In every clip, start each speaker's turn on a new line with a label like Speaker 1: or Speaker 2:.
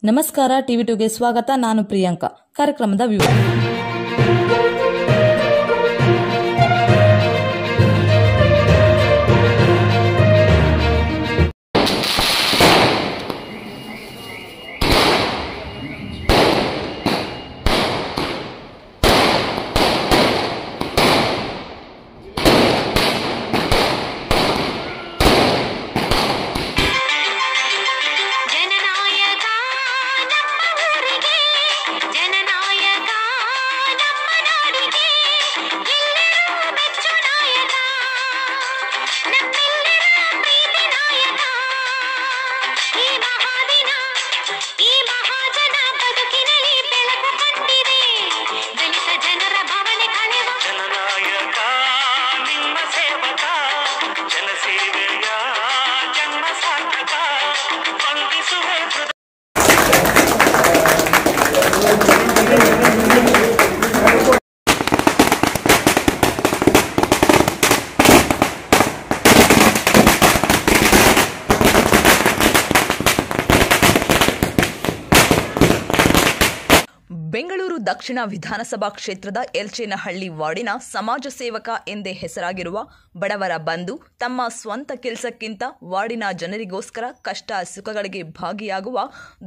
Speaker 1: ನಮಸ್ಕಾರ ಟಿವಿ2ಗೆ ಸ್ವಾಗತ. ನಾನು ಪ್ರಿಯಾಂಕಾ. ಕಾರ್ಯಕ್ರಮದ ವಿವರ. ಬೆಂಗಳೂರು ದಕ್ಷಿಣ ವಿಧಾನಸಭಾ ಕ್ಷೇತ್ರದ ಯಲ್ಚೇನಹಳ್ಳಿ ವಾರ್ಡಿನ ಸಮಾಜ ಸೇವಕ ಎಂದೇ ಹೆಸರಾಗಿರುವ ಬಡವರ ಬಂಧು ತಮ್ಮ ಸ್ವಂತ ಕೆಲಸಕ್ಕಿಂತ ವಾರ್ಡಿನ ಜನರಿಗೋಸ್ಕರ ಕಷ್ಟ ಸುಖಗಳಿಗೆ ಭಾಗಿಯಾಗುವ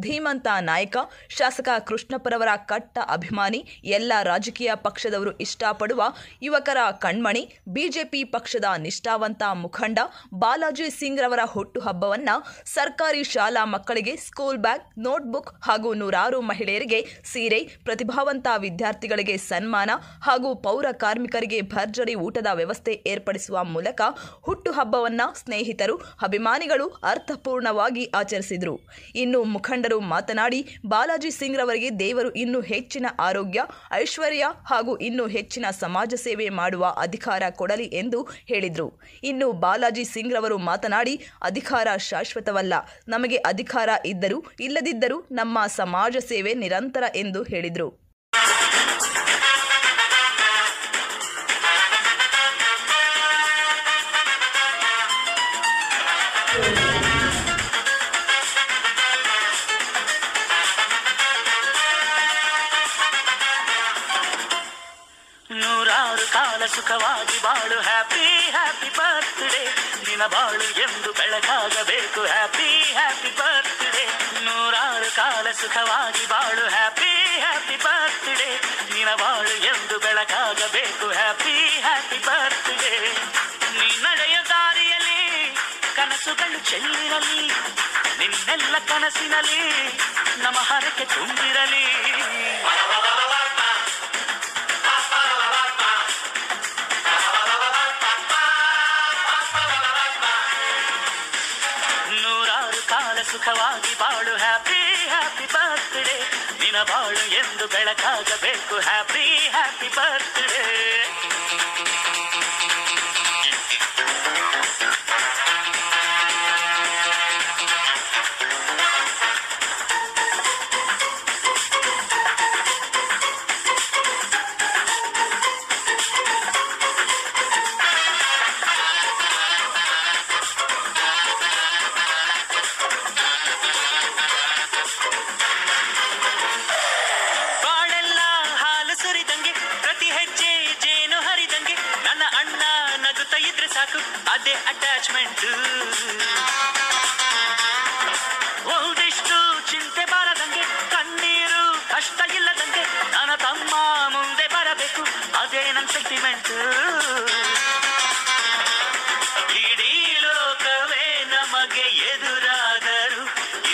Speaker 1: ಧೀಮಂತ ನಾಯಕ, ಶಾಸಕ ಕೃಷ್ಣಪ್ಪರವರ ಕಟ್ಟ ಅಭಿಮಾನಿ, ಎಲ್ಲ ರಾಜಕೀಯ ಪಕ್ಷದವರು ಇಷ್ಟಪಡುವ ಯುವಕರ ಕಣ್ಮಣಿ, ಬಿಜೆಪಿ ಪಕ್ಷದ ನಿಷ್ಠಾವಂತ ಮುಖಂಡ ಬಾಲಾಜಿ ಸಿಂಗ್ ರವರ ಹುಟ್ಟುಹಬ್ಬವನ್ನು ಸರ್ಕಾರಿ ಶಾಲಾ ಮಕ್ಕಳಿಗೆ ಸ್ಕೂಲ್ ಬ್ಯಾಗ್, ನೋಟ್ಬುಕ್ ಹಾಗೂ ನೂರಾರು ಮಹಿಳೆಯರಿಗೆ ಸೀರೆ, ಪ್ರತಿಭಾವಂತ ವಿದ್ಯಾರ್ಥಿಗಳಿಗೆ ಸನ್ಮಾನ ಹಾಗೂ ಪೌರ ಕಾರ್ಮಿಕರಿಗೆ ಭರ್ಜರಿ ಊಟದ ವ್ಯವಸ್ಥೆ ಏರ್ಪಡಿಸುವ ಮೂಲಕ ಹುಟ್ಟುಹಬ್ಬವನ್ನ ಸ್ನೇಹಿತರು, ಅಭಿಮಾನಿಗಳು ಅರ್ಥಪೂರ್ಣವಾಗಿ ಆಚರಿಸಿದರು. ಇನ್ನು ಮುಖಂಡರು ಮಾತನಾಡಿ, ಬಾಲಾಜಿ ಸಿಂಗ್ ರವರಿಗೆ ದೇವರು ಇನ್ನೂ ಹೆಚ್ಚಿನ ಆರೋಗ್ಯ, ಐಶ್ವರ್ಯ ಹಾಗೂ ಇನ್ನೂ ಹೆಚ್ಚಿನ ಸಮಾಜ ಸೇವೆ ಮಾಡುವ ಅಧಿಕಾರ ಕೊಡಲಿ ಎಂದು ಹೇಳಿದರು. ಇನ್ನು ಬಾಲಾಜಿ ಸಿಂಗ್ ರವರು ಮಾತನಾಡಿ, ಅಧಿಕಾರ ಶಾಶ್ವತವಲ್ಲ, ನಮಗೆ ಅಧಿಕಾರ ಇದ್ದರೂ ಇಲ್ಲದಿದ್ದರೂ ನಮ್ಮ ಸಮಾಜ ಸೇವೆ ನಿರಂತರ ಎಂದು ಹೇಳಿದರು.
Speaker 2: ನೂರಾರು ಕಾಲ ಸುಖವಾಗಿ ಬಾಳು, ಹ್ಯಾಪಿ ಹ್ಯಾಪಿ ಬರ್ತ್ಡೇ, ನಿನ್ನ ಬಾಳು ಎಂದು ಬೆಳಕಾಗಬೇಕು, ಹ್ಯಾಪಿ ಹ್ಯಾಪಿ ಬರ್ತ್ಡೇ. ನೂರಾರು ಕಾಲ ಸುಖವಾಗಿ ಬಾಳು, ಹ್ಯಾಪಿ ಹ್ಯಾಪಿ ಬರ್ತ್ಡೇ, ನಿನ್ನ ಬಾಳು ಎಂದು ಬೆಳಕಾಗಬೇಕು, ಹ್ಯಾಪಿ ಹ್ಯಾಪಿ ಬರ್ತ್ಡೇ. ನೀ ನಡೆಯ ದಾರಿಯಲ್ಲಿ ಕನಸುಗಳು ಚೆಲ್ಲಿರಲಿ, ನಿನ್ನೆಲ್ಲ ಕನಸಿನಲ್ಲಿ ನಮ್ಮ ಹರಕೆ ತುಂಬಿರಲಿ. ನೂರಾರು ಕಾಲ ಸುಖವಾಗಿ ಬಾಳು, ಹ್ಯಾಪಿ ಹ್ಯಾಪಿ ಬರ್ತ್ಡೇ, ನಿನ್ನ ಬಾಳು ಎಂದು ಬೆಳಕಾಗಬೇಕು, ಹ್ಯಾಪಿ ಹ್ಯಾಪಿ ಬರ್ತ್ಡೇ. ಅದೇ ಅಟ್ಯಾಚ್ಮೆಂಟ್, ಒಂದಿಷ್ಟು ಚಿಂತೆ ಬಾರದಂಗೆ, ಕಣ್ಣೀರು ಕಷ್ಟ ಇಲ್ಲದಂಗೆ, ನನ್ನ ತಮ್ಮ ಮುಂದೆ ಬರಬೇಕು, ಅದೇ ನನ್ನ ಸೆಂಟಿಮೆಂಟ್. ಇಡೀ ಲೋಕವೇ ನಮಗೆ ಎದುರಾದರು,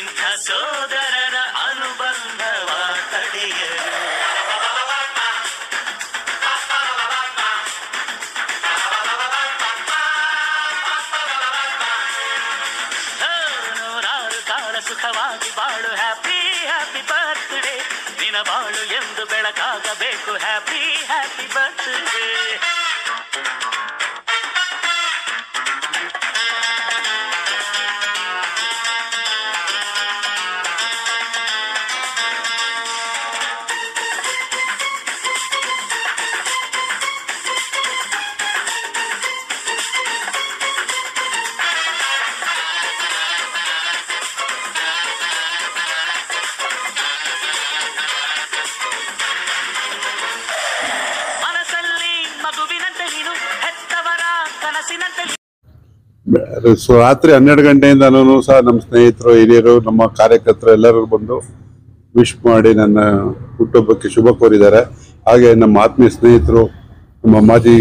Speaker 2: ಇಂಥ ಸೋದರರ ಅನುಬಂಧವ ತಡೆಯರು. ಸುಖವಾಗಿ ಬಾಳು, ಹ್ಯಾಪಿ ಹ್ಯಾಪಿ ಬರ್ತ್ಡೇ, ನಿನ್ನ ಬಾಳು ಎಂದು ಬೆಳಕಾಗಬೇಕು, ಹ್ಯಾಪಿ ಹ್ಯಾಪಿ ಬರ್ತ್ಡೇ.
Speaker 3: ರಾತ್ರಿ 12 ಗಂಟೆಯಿಂದನೂ ಸಹ ನಮ್ಮ ಸ್ನೇಹಿತರು, ಹಿರಿಯರು, ನಮ್ಮ ಕಾರ್ಯಕರ್ತರು ಎಲ್ಲರೂ ಬಂದು ವಿಶ್ ಮಾಡಿ ನನ್ನ ಹುಟ್ಟುಹಬ್ಬಕ್ಕೆ ಶುಭ ಕೋರಿದ್ದಾರೆ. ಹಾಗೆ ನಮ್ಮ ಆತ್ಮೀಯ ಸ್ನೇಹಿತರು, ನಮ್ಮ ಮಾಜಿ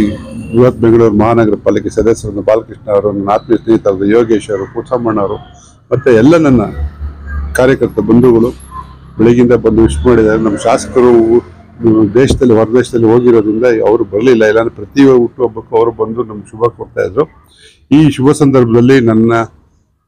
Speaker 3: ಬೃಹತ್ ಬೆಂಗಳೂರು ಮಹಾನಗರ ಪಾಲಿಕೆ ಸದಸ್ಯರಾದ ಬಾಲಕೃಷ್ಣ ಅವರು, ನನ್ನ ಆತ್ಮೀಯ ಸ್ನೇಹಿತರಾದ ಯೋಗೇಶ್ ಅವರು, ಪುಟ್ಟಮ್ಮಣ್ಣವರು ಮತ್ತು ಎಲ್ಲ ನನ್ನ ಕಾರ್ಯಕರ್ತ ಬಂಧುಗಳು ಬೆಳಗಿಂದ ಬಂದು ವಿಶ್ ಮಾಡಿದ್ದಾರೆ. ನಮ್ಮ ಶಾಸಕರು ದೇಶದಲ್ಲಿ ಹೊರದೇಶದಲ್ಲಿ ಹೋಗಿರೋದ್ರಿಂದ ಅವರು ಬರಲಿಲ್ಲ, ಇಲ್ಲಾಂದ್ರೆ ಪ್ರತಿ ಹುಟ್ಟುಹಬ್ಬಕ್ಕೂ ಅವರು ಬಂದು ನಮ್ಗೆ ಶುಭ ಕೊಡ್ತಾ ಇದ್ರು. ಈ ಶುಭ ಸಂದರ್ಭದಲ್ಲಿ ನನ್ನ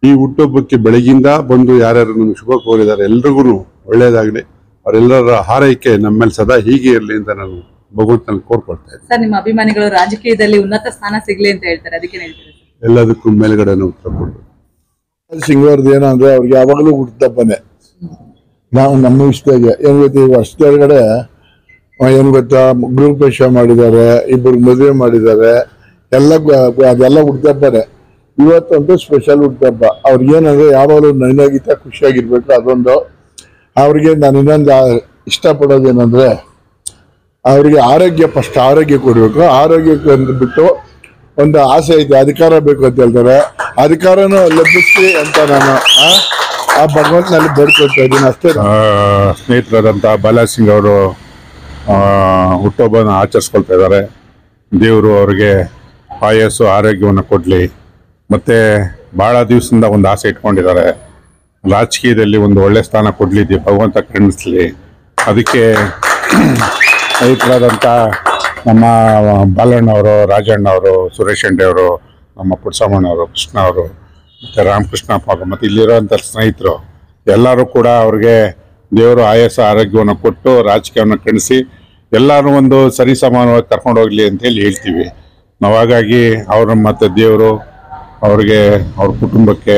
Speaker 3: ಈ ಹುಟ್ಟುಹಬ್ಬಕ್ಕೆ ಬೆಳಗಿಂದ ಬಂದು ಯಾರ್ಯಾರು ನಮ್ಗೆ ಶುಭ ಕೋರಿದ್ದಾರೆ ಎಲ್ರಿಗೂ ಒಳ್ಳೇದಾಗಲಿ, ಅವರೆಲ್ಲರ ಹಾರೈಕೆ ನಮ್ಮ ಮೇಲೆ ಸದಾ ಹೀಗೆ ಇರಲಿ ಅಂತ ನಾನು ಭಗವಂತನಲ್ಲಿ ಕೋರ್ಕೊಳ್ತಾ ಇದ್ದೀನಿ.
Speaker 4: ಸರ್, ನಿಮ್ಮ ಅಭಿಮಾನಿಗಳು ರಾಜಕೀಯದಲ್ಲಿ ಉನ್ನತ ಸ್ಥಾನ ಸಿಗ್ಲಿ ಅಂತ ಹೇಳ್ತಾರೆ, ಅದಕ್ಕೆ
Speaker 3: ಎಲ್ಲದಕ್ಕೂ ಮೇಲ್ಗಡೆ ಉತ್ತರ ಕೊಡ್ಬೇಕು.
Speaker 5: ಸಿಂಗವ್ರದ್ದು ಏನಂದ್ರೆ ಅವ್ರಿಗೆ ಯಾವಾಗಲೂ ಹುಟ್ಟುಹಬ್ಬನೇ. ನಾವು ನಮ್ಮ ಇಷ್ಟದಾಗೆ ಏನ್ ಗೊತ್ತಾ, ಈಗ ಅಷ್ಟೊಳಗಡೆ ಏನ್ ಗೊತ್ತಾ, ಗೃಹಪ್ರವೇಶ ಮಾಡಿದ್ದಾರೆ, ಇಬ್ಬರು ಮದುವೆ ಮಾಡಿದ್ದಾರೆ, ಅದೆಲ್ಲ ಹುಟ್ಟುಹಬ್ಬನೇ. ಇವತ್ತಂತೂ ಸ್ಪೆಷಲ್ ಹುಟ್ಟುಹಬ್ಬ. ಅವ್ರಿಗೇನಂದ್ರೆ ಯಾವಾಗಲೂ ನೈನಾಗಿತ್ತ ಖುಷಿಯಾಗಿರ್ಬೇಕು. ಅದೊಂದು ಅವ್ರಿಗೆ ನಾನು ಇನ್ನೊಂದು ಇಷ್ಟಪಡೋದೇನಂದ್ರೆ ಅವ್ರಿಗೆ ಆರೋಗ್ಯ, ಫಸ್ಟ್ ಆರೋಗ್ಯ ಕೊಡಬೇಕು. ಆರೋಗ್ಯಕ್ಕೆ ಬಿಟ್ಟು ಒಂದು ಆಸೆ ಐತೆ, ಅಧಿಕಾರ ಬೇಕು ಅಂತ ಹೇಳ್ತಾರೆ. ಅಧಿಕಾರನೂ ಲಭಿಸ್ಲಿ ಅಂತ ನಾನು ಆ ಭಗವಂತನಲ್ಲಿ ಬೇಡ್ಕೊಳ್ತಾ ಇದ್ದೀನಿ ಅಷ್ಟೇ.
Speaker 6: ಸ್ನೇಹಿತರಾದಂಥ ಬಾಲಾಜಿ ಸಿಂಗ್ ಅವರು ಹುಟ್ಟುಹಬ್ಬನ ಆಚರಿಸ್ಕೊಳ್ತಾ ಇದ್ದಾರೆ. ದೇವರು ಅವರಿಗೆ ಆಯಸ್ಸು ಆರೋಗ್ಯವನ್ನು ಕೊಡಲಿ. ಮತ್ತು ಭಾಳ ದಿವಸದಿಂದ ಒಂದು ಆಸೆ ಇಟ್ಕೊಂಡಿದ್ದಾರೆ, ರಾಜಕೀಯದಲ್ಲಿ ಒಂದು ಒಳ್ಳೆ ಸ್ಥಾನ ಕೊಡಲಿ, ಭಗವಂತ ಕರುಣಿಸ್ಲಿ. ಅದಕ್ಕೆ ಸ್ನೇಹಿತರಾದಂಥ ನಮ್ಮ ಬಾಲಣ್ಣವರು, ರಾಜಣ್ಣವರು, ಸುರೇಶ್ ಅಂಡೆ ಅವರು, ನಮ್ಮ ಪುಟ್ಟಮ್ಮಣ್ಣವರು, ಕೃಷ್ಣ ಅವರು, ಮತ್ತು ರಾಮಕೃಷ್ಣಪ್ಪ ಅವರು, ಮತ್ತು ಇಲ್ಲಿರೋಂಥ ಸ್ನೇಹಿತರು ಎಲ್ಲರೂ ಕೂಡ ಅವ್ರಿಗೆ ದೇವರು ಆಯಸ್ಸು ಆರೋಗ್ಯವನ್ನು ಕೊಟ್ಟು ರಾಜಕೀಯವನ್ನು ಕಣಿಸಿ ಎಲ್ಲರೂ ಒಂದು ಸರಿ ಸಮಾನವಾಗಿ ಕರ್ಕೊಂಡು ಹೋಗಲಿ ಅಂತೇಳಿ ಹೇಳ್ತೀವಿ ನಾವು. ಹಾಗಾಗಿ ಅವರು ಮತ್ತು ದೇವರು ಅವ್ರಿಗೆ, ಅವ್ರ ಕುಟುಂಬಕ್ಕೆ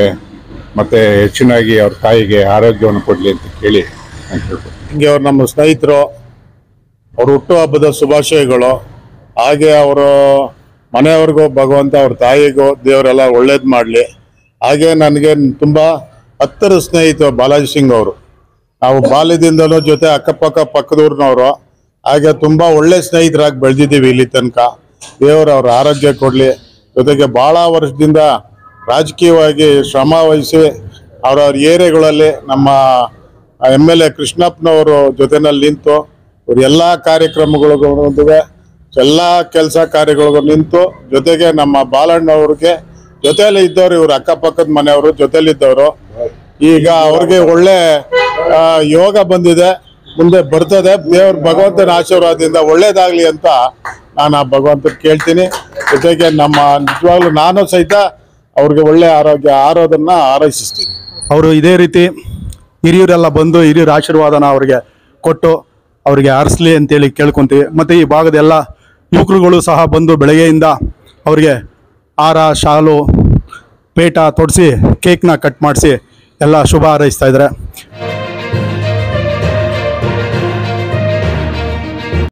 Speaker 6: ಮತ್ತು ಹೆಚ್ಚಿನಾಗಿ ಅವ್ರ ತಾಯಿಗೆ ಆರೋಗ್ಯವನ್ನು ಕೊಡಲಿ ಅಂತ ಕೇಳಿ ನಾನು ಹೇಳ್ಬೋದು.
Speaker 5: ಹಿಂಗೆ ಅವ್ರು ನಮ್ಮ ಸ್ನೇಹಿತರು, ಅವ್ರ ಹುಟ್ಟುಹಬ್ಬದ ಶುಭಾಶಯಗಳು. ಹಾಗೆ ಅವರು ಮನೆಯವ್ರಿಗೂ ಭಗವಂತ, ಅವ್ರ ತಾಯಿಗೂ ದೇವರೆಲ್ಲ ಒಳ್ಳೇದು ಮಾಡಲಿ. ಹಾಗೆ ನನಗೆ ತುಂಬ ಹತ್ತಿರ ಸ್ನೇಹಿತರು ಬಾಲಾಜಿ ಸಿಂಗ್ ಅವರು. ನಾವು ಬಾಲ್ಯದಿಂದಲೂ ಜೊತೆ ಪಕ್ಕದೂರಿನವರು. ಹಾಗೆ ತುಂಬ ಒಳ್ಳೆ ಸ್ನೇಹಿತರಾಗಿ ಬೆಳೆದಿದ್ದೀವಿ ಇಲ್ಲಿ ತನಕ. ದೇವರು ಅವ್ರ ಆರೋಗ್ಯ ಕೊಡಲಿ. ಜೊತೆಗೆ ಭಾಳ ವರ್ಷದಿಂದ ರಾಜಕೀಯವಾಗಿ ಶ್ರಮ ವಹಿಸಿ ಅವ್ರವ್ರ ಏರಿಯಾಗಳಲ್ಲಿ ನಮ್ಮ MLA ಕೃಷ್ಣಪ್ಪನವರು ಜೊತೆನಲ್ಲಿ ನಿಂತು ಅವ್ರ ಎಲ್ಲ ಕಾರ್ಯಕ್ರಮಗಳಿಗೂ ಎಲ್ಲ ಕೆಲಸ ಕಾರ್ಯಗಳಿಗೂ ನಿಂತು, ಜೊತೆಗೆ ನಮ್ಮ ಬಾಲಣ್ಣವ್ರಿಗೆ ಜೊತೆಯಲ್ಲಿ ಇದ್ದವರು, ಇವ್ರು ಅಕ್ಕಪಕ್ಕದ ಮನೆಯವರು ಜೊತೆಲಿದ್ದವರು. ಈಗ ಅವ್ರಿಗೆ ಒಳ್ಳೆ ಯೋಗ ಬಂದಿದೆ, ಮುಂದೆ ಬರ್ತದೆ. ದೇವ್ರ ಭಗವಂತನ ಆಶೀರ್ವಾದದಿಂದ ಒಳ್ಳೇದಾಗ್ಲಿ ಅಂತ ನಾನು ಆ ಭಗವಂತನ ಕೇಳ್ತೀನಿ. ಜೊತೆಗೆ ನಮ್ಮ ನಿಜವಾಗ್ಲೂ ನಾನು ಸಹಿತ ಅವ್ರಿಗೆ ಒಳ್ಳೆ ಆರೋಗ್ಯನ ಆರೈಸಿಸ್ತೀನಿ.
Speaker 7: ಅವರು ಇದೇ ರೀತಿ ಹಿರಿಯರೆಲ್ಲ ಬಂದು ಹಿರಿಯರ ಆಶೀರ್ವಾದನ ಅವ್ರಿಗೆ ಕೊಟ್ಟು ಅವ್ರಿಗೆ ಆರಿಸ್ಲಿ ಅಂತೇಳಿ ಕೇಳ್ಕೊತೀವಿ. ಮತ್ತು ಈ ಭಾಗದ ಎಲ್ಲ ಯುವಕರುಗಳು ಸಹ ಬಂದು ಬೆಳಗ್ಗೆಯಿಂದ ಅವ್ರಿಗೆ ಹಾರ, ಶಾಲು, ಪೇಟ ತೊಡಿಸಿ ಕೇಕ್ನ ಕಟ್ ಮಾಡಿಸಿ ಎಲ್ಲ ಶುಭ ಹಾರೈಸ್ತಾ ಇದ್ದಾರೆ.